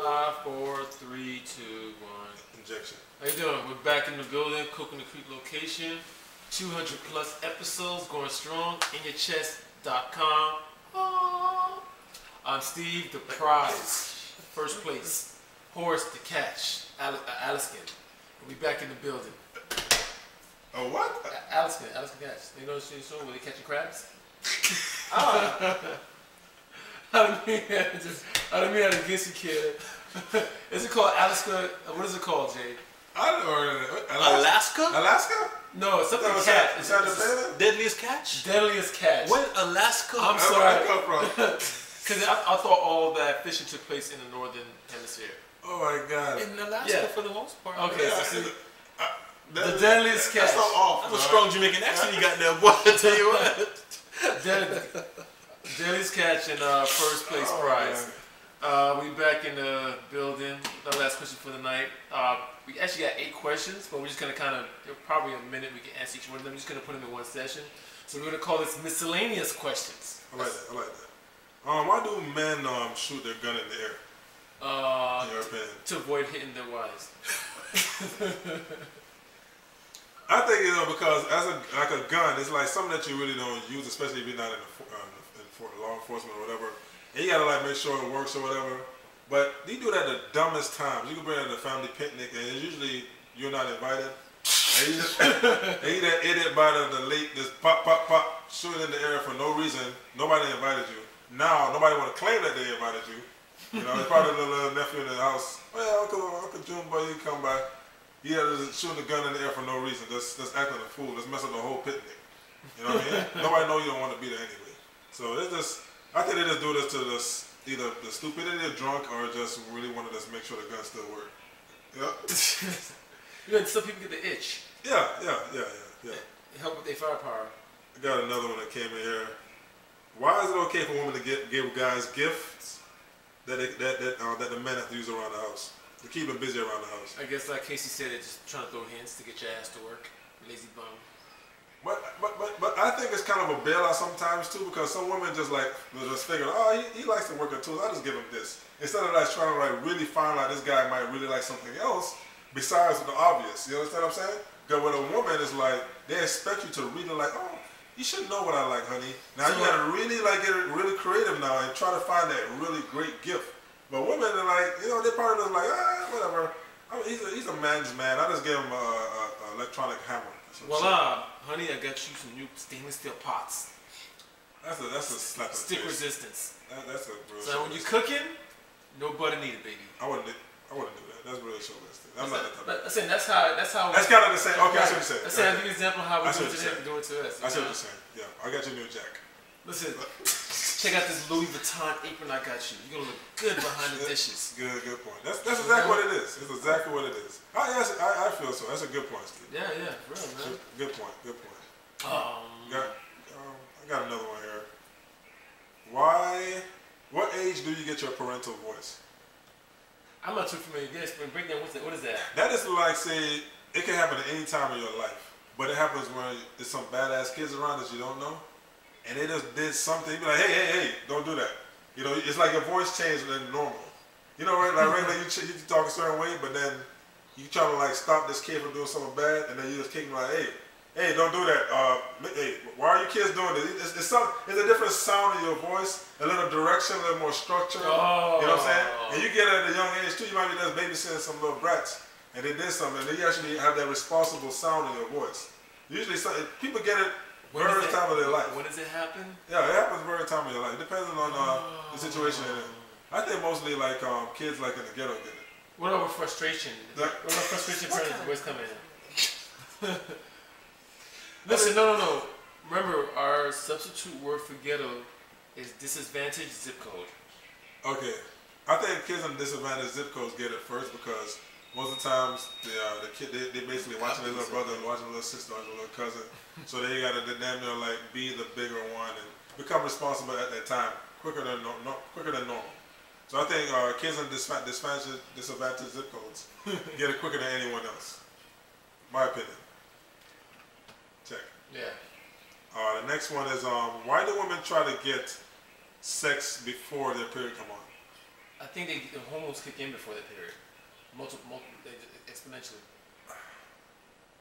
5, 4, 3, 2, 1. Injection. How you doing? We're back in the building, Coconut Creek location. 200 plus episodes going strong. InYaChest.com. Oh. I'm Steve, the prize. First place. Horace, the catch. Alaskan. We'll be back in the building. Oh, what? Alaskan catch. You know the show where they catching crabs? I didn't mean that against you, kid. Is it called Alaska? What is it called, Jay? I don't know. Alaska? Alaska? No, it's something Is cat. that Deadliest catch? Deadliest catch. Where Alaska? I'm Where sorry. did that come from? Because I thought all that fishing took place in the northern hemisphere. Oh my God. In Alaska for the most part. Okay, Yeah, so see, the deadliest catch. That's not off. That's a strong Jamaican accent you got there, boy. I tell you what. Deadliest catch and first place prize. We back in the building. The last question for the night. We actually got 8 questions, but we're just gonna probably a minute we can answer each one of them. We're just gonna put them in one session. So we're gonna call this miscellaneous questions. I like that. Why do men shoot their gun in the air? In your opinion? To avoid hitting their wives. I think because as a gun, it's like something that you really don't use, especially if you're not in law enforcement or whatever. And you gotta like make sure it works or whatever. But you do that at the dumbest times. You can bring it to a family picnic, and it's usually you're not invited. And you just and you that idiot by the late, just pop, shooting in the air for no reason. Nobody invited you. Now nobody want to claim that they invited you. You know, it's probably the little nephew in the house. Well, Uncle June, boy, you come by. Yeah, just shooting a gun in the air for no reason. Just acting a fool. Just mess up the whole picnic. You know what I mean? Nobody know you don't want to be there anyway. So it's just, I think they just do this to this, either the stupidity of drunk or just really want to just make sure the gun still work. Yeah. You know, some people get the itch. Yeah. Help with their firepower. I got another one that came in here. Why is it okay for women to give guys gifts that the men have to use around the house to keep them busy around the house? I guess like Casey said, it's just trying to throw hints to get your ass to work. Lazy bum. But I think it's kind of a bailout sometimes too, because some women just figure, oh, he likes to work the tools, I'll just give him this. Instead of like trying to like really find out this guy might really like something else besides the obvious. You understand what I'm saying? Because with a woman, it's like they expect you to really like, oh, you should know what I like, honey. Now you gotta really like get really creative now and try to find that really great gift. But women are like, they're probably just like, whatever. I mean, he's a man's man. I just give him a electronic hammer. Voila, honey, I got you some new stainless steel pots. That's a slap in the stick face. resistance. That's a real. So when you're cooking, no butter needed, baby. I wouldn't do that. That's really chauvinistic. I'm not that type. But I'm saying that's how. That's kind of the same. Okay, I see what you're saying. That's an example of how we do it to them, do it to us. I see what you're saying. Yeah, I got your new jack. Listen, check out this Louis Vuitton apron I got you. You're gonna look good behind the dishes. Good point. That's exactly what it is. It's exactly what it is. I feel so. That's a good point, Steve. Yeah, for real, man. Good point. I got another one here. What age do you get your parental voice? I'm not too familiar with this, but break down, what is that? That is like, say, it can happen at any time in your life, but it happens when there's some badass kids around that you don't know, and they just did something. You be like, hey, don't do that. It's like your voice changed than normal. Right? Like regularly you talk a certain way, but then you try to like stop this kid from doing something bad, and then you just kick him like, hey, don't do that. Hey, why are you kids doing this? It's a different sound in your voice, a little direction, a little more structure. Oh. You know what I'm saying? And you get it at a young age too. You might be just babysitting some little brats, and they did something, and you actually have that responsible sound in your voice. Usually, people get it very time of their life. When does it happen? Yeah, it happens very time of your life, depending on the situation. I think mostly like kids like in the ghetto get it. What about frustration? What about frustration parents always come in? Listen, no. Remember, our substitute word for ghetto is disadvantage zip code. Okay. I think kids in disadvantaged zip codes get it first because most of the times the kid they basically watching their little brother, watching their little sister, watching their little cousin. So they gotta damn near like be the bigger one and become responsible at that time quicker than normal. So I think kids in disadvantaged zip codes get it quicker than anyone else. My opinion. Check. Yeah. The next one is why do women try to get sex before their period come on? I think the hormones kick in before that period. Multiple exponentially.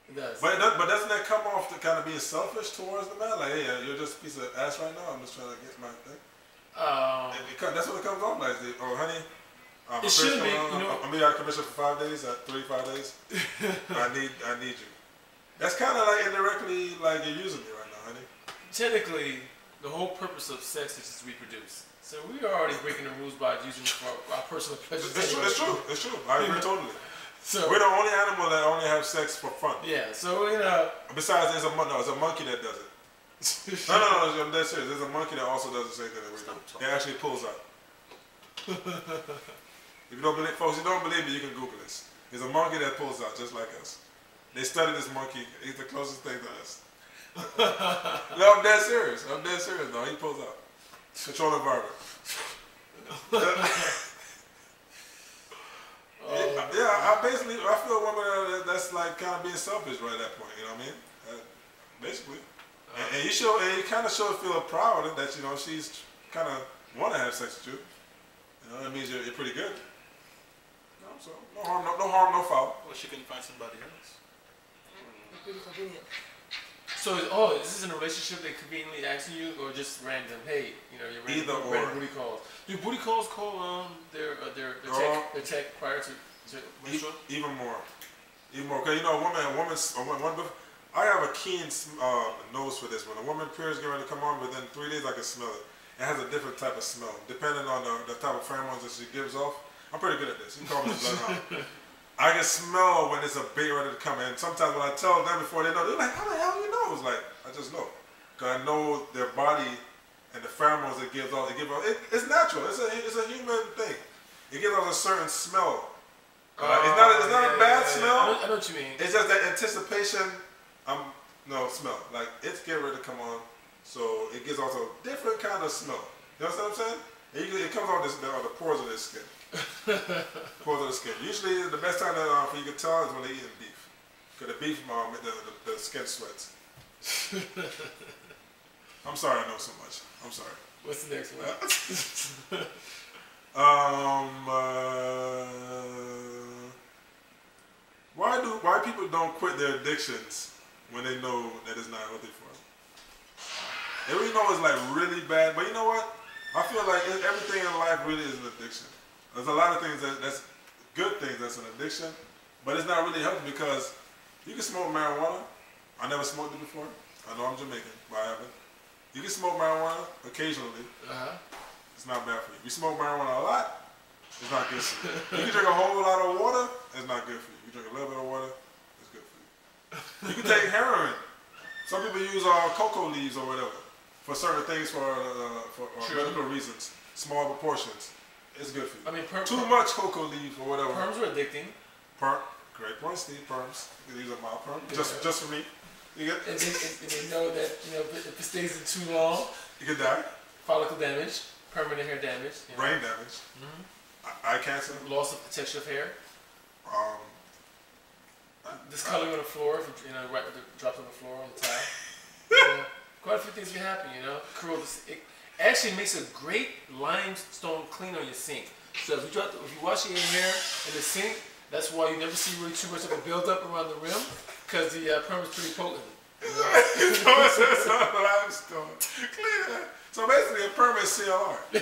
It does. But doesn't that come off to kind of being selfish towards the man? Like, hey, you're just a piece of ass right now. I'm just trying to get my thing. That's what it comes off like. Oh, honey, it should be. I'm be out of commission for 5 days. 3-5 days. I need you. That's kind of like indirectly like you're using me right now, honey. Technically, the whole purpose of sex is just to reproduce. So we are already breaking the rules by using it for our personal pleasure. It's true. I agree totally. So we're the only animal that only have sex for fun. Yeah. So besides, there's a monkey that does it. no, I'm dead serious. There's a monkey that also does the same thing that we do. It actually pulls out. If you don't believe, folks, you don't believe me, you can Google this. There's a monkey that pulls out just like us. They studied this monkey. He's the closest thing to us. No, I'm dead serious. No, he pulls out. Control environment. I feel a woman that's like kind of being selfish right at that point. You know what I mean? Basically. And you kind of should feel proud that she's kind of want to have sex with you. That means you're pretty good. So no harm, no foul. Well, she can find somebody else. So, is this in a relationship they conveniently asking you, or just random? Hey, your random booty calls. Do booty calls call their tech prior to menstrual? Even more. Because a woman. I have a keen nose for this. When a woman period's getting ready to come on, within 3 days I can smell it. It has a different type of smell, depending on the type of pheromones that she gives off. I'm pretty good at this. You can call me the bloodhound. I can smell when it's a bait ready to come in. Sometimes when I tell them before they know, they're like, how the hell you know? It's like, I just know. Because I know their body and the pheromones it gives off. It's natural. It's a human thing. It gives off a certain smell. It's not a bad smell. I know what you mean. It's just that anticipation. Smell. Like, it's getting ready to come on. So it gives off a different kind of smell. You understand what I'm saying? It comes off the pores of their skin. Pores of the skin. Usually the best time for you can tell is when they're eating beef. Because the beef, the skin sweats. I'm sorry I know so much. I'm sorry. What's the next one? Why people don't quit their addictions when they know that it's not healthy for them? And we know it's like really bad, but you know what? I feel like everything in life really is an addiction. There's a lot of things that's good things that's an addiction, but it's not really healthy because you can smoke marijuana. I never smoked it before. I know I'm Jamaican, but I haven't. You can smoke marijuana occasionally. It's not bad for you. You smoke marijuana a lot, it's not good for you. You can drink a whole lot of water, it's not good for you. You drink a little bit of water, it's good for you. You can take heroin. Some people use cocoa leaves or whatever for certain things for medical reasons, small proportions. It's good for you. I mean, too much cocoa leaf or whatever. Perms are addicting. Great point, Steve. Perms. You can use a mild perm. Just for me. You get. And they know that if it stays in too long, you can die. Follicle damage, permanent hair damage, brain damage, eye cancer, loss of the texture of hair, discoloring on the floor if right with the drops on the floor on the tile. Quite a few things can happen. It actually makes a great limestone cleaner on your sink. So if you wash your hair in the sink, that's why you never see really too much of a buildup around the rim, because the perm is pretty potent. Limestone cleaner. So basically, a perm is CLR. Yeah.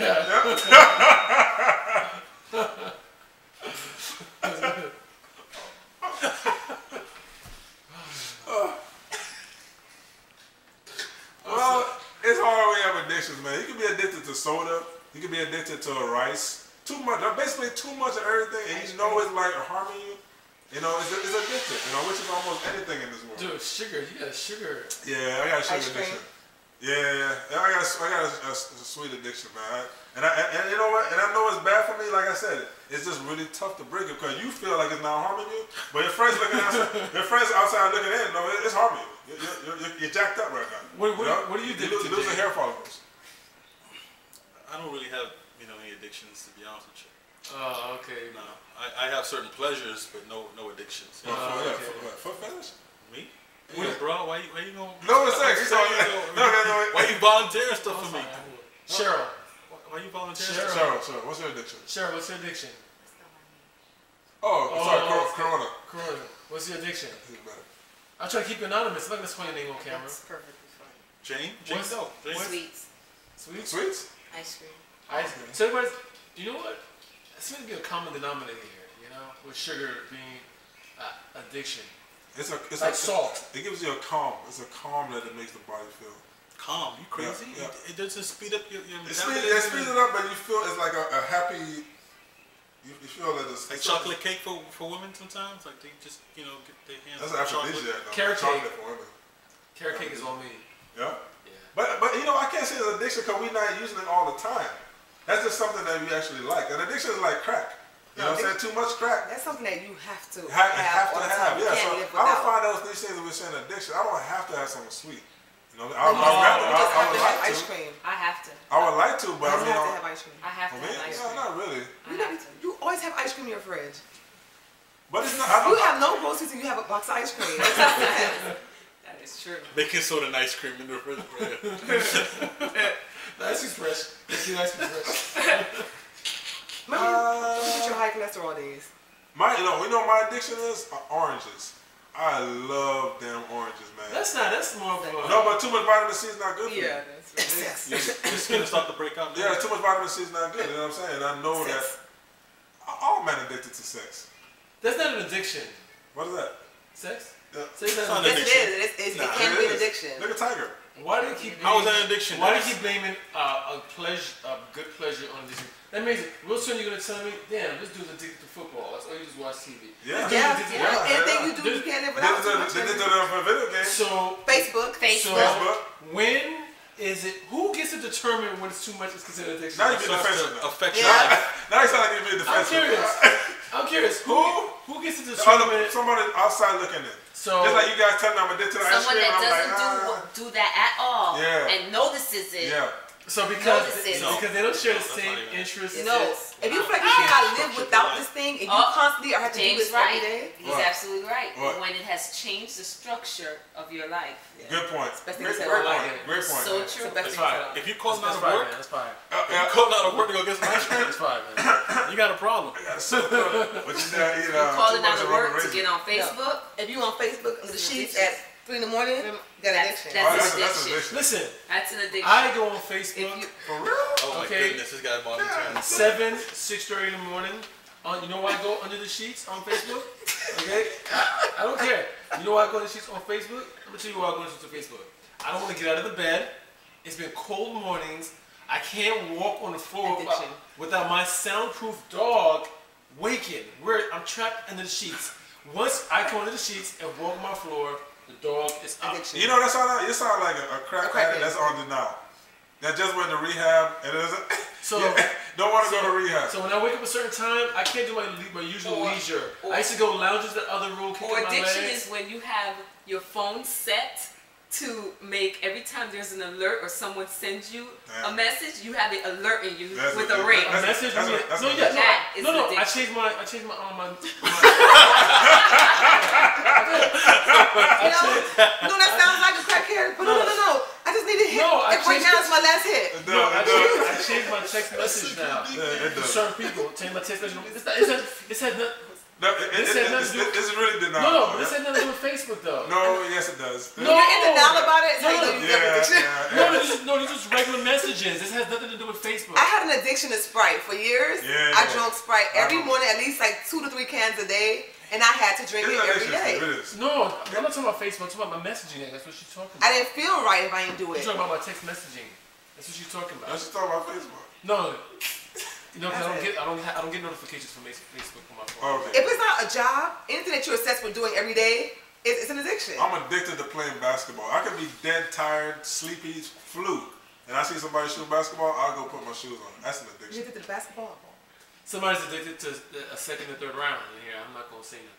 Well, it's hard when you have addictions, man. You can be addicted to soda. You can be addicted to rice. Too much, basically too much of everything, and you know it's like harming you. It's addictive, which is almost anything in this world. Dude, sugar. You got sugar. Yeah, I got a sugar addiction. Yeah, I got a sweet addiction, man. And you know what? And I know it's bad for me. Like I said, it's just really tough to break it because you feel like it's not harming you, but your friends outside looking in, no, it's harming you. You're jacked up right now. What do you do? You're losing hair follicles. I don't really have any addictions, to be honest with you. Oh, okay. No, I have certain pleasures, but no addictions. Foot fetish? Me? Yeah, bro, why you gonna? No, it's sex. Why you volunteering stuff for me? Cheryl, Why you volunteering? Cheryl, what's your addiction? Cheryl, what's your addiction? Sorry, Corona. Corona. What's your addiction? That's even better. I'll try to keep you anonymous. I'm not gonna call your name on camera. That's perfectly fine. Jane? What's up? Sweets. Sweets? Sweets? Ice cream. Ice cream. So everybody's, you know what? It seems to be a common denominator here, you know, with sugar being addiction. It's like salt. It gives you a calm. It's a calm that it makes the body feel. Calm? You crazy? Yeah. It doesn't speed up your It speeds it up, but you feel it's like a happy. You feel that it's like chocolate cake for women sometimes. Like they just get their hands. That's an aphrodisiac. Carrot cake for women. Carrot cake is on me. Yeah. But I can't say it's an addiction because we're not using it all the time. That's just something that we actually like. An addiction is like crack. You know what I'm saying? Too much crack. That's something that you have to have all the time. Yeah. You So can't live I don't without. find those these things that we're saying addiction. I don't have to have something sweet. You know, Like, you just have to have like ice cream. I have to. I would like to, but You have to have ice cream. I have to have ice cream. not really. You always have ice cream in your fridge. But it's not. You have no groceries and you have a box of ice cream. That is true. Baking soda and ice cream in the refrigerator. The ice cream fresh. The ice cream fresh. Remember, you get your high cholesterol days. My addiction is oranges. I love damn oranges, man. That's more of a... No, but too much vitamin C is not good for you. Yeah, that's right. Your skin will start to break out. Yeah, too much vitamin C is not good. You know what I'm saying? I know that. All men addicted to sex. That's not an addiction. What is that? Sex? Yeah. Sex is It's not not an an addiction. Yes, it is. It can be an addiction. Look at Tiger. Why do you keep... How is that an addiction? Why do you keep blaming a good pleasure on addiction? That means, real soon you're going to tell me, damn, this dude's addicted to football. That's all you just watch TV. Yeah. Anything you do, you can't live without. They did that for video games. So... Facebook. So, when is it... Who gets to determine when it's too much is considered addiction? Now you get defensive. Now you sound like you're being defensive. I'm curious. Who gets to determine... Somebody outside looking in. So, just like you guys telling me I'm addicted to ice cream. Someone that I'm doesn't do that at all and notices it. Yeah. So because they don't share the same interests. If you feel like you cannot live without this thing, and you constantly have to do this every day. He's absolutely right. When it has changed the structure of your life. Good point. Great point. So true. That's fine. If you calling out of fine, work, man. That's fine. If you calling out of work to go get some ice cream, That's fine, man. you got a problem. But you calling out of work to get on Facebook. If you on Facebook under the sheets at 3 in the morning, you got an addiction. That's an addiction. Listen, that's an addiction. I go on Facebook. For real? Oh my goodness, this guy volunteering. 6:30 in the morning. You know why I go under the sheets on Facebook? Okay? I don't care. You know why I go under the sheets on Facebook? I'm going to tell you why I go under the sheets on Facebook. I don't want to get out of the bed. It's been cold mornings. I can't walk on the floor without my soundproof dog waking. I'm trapped under the sheets. Once I go under the sheets and walk on my floor, the dog is up. You know, you sound like a crack addict that's on denial. That just went to rehab and don't want to go to rehab. So when I wake up a certain time, I can't do my usual leisure. I used to go lounges the other room, kicking my legs. Addiction is when you have your phone set to make every time there's an alert or someone sends you a message, you have it alerting you with a ring. A message? No. I changed my that sounds like a crackhead, but no. I just need a hit. Right now it's my last hit. I changed my text message now to certain people. Change my text message. This has nothing. This is really denial. No, this has nothing to do with Facebook though. No, yes it does. No, you're in denial about it. No, these are just regular messages. This has nothing to do with Facebook. I had an addiction to Sprite for years. I drank Sprite every morning, at least like 2 to 3 cans a day, and I had to drink it every day. No, I'm not talking about Facebook. I'm talking about my messaging. That's what she's talking about. I didn't feel right if I didn't do it. You're talking about my text messaging. That's what she's talking about. She's talking about Facebook. No. You know, because I don't get notifications from Facebook on my phone. Okay. If it's not a job, anything that you're obsessed with doing every day, it's an addiction. I'm addicted to playing basketball. I can be dead tired, sleepy, flu, and I see somebody shooting basketball, I'll go put my shoes on. That's an addiction. You're addicted to basketball? Somebody's addicted to a second and third round in here. I'm not going to say that.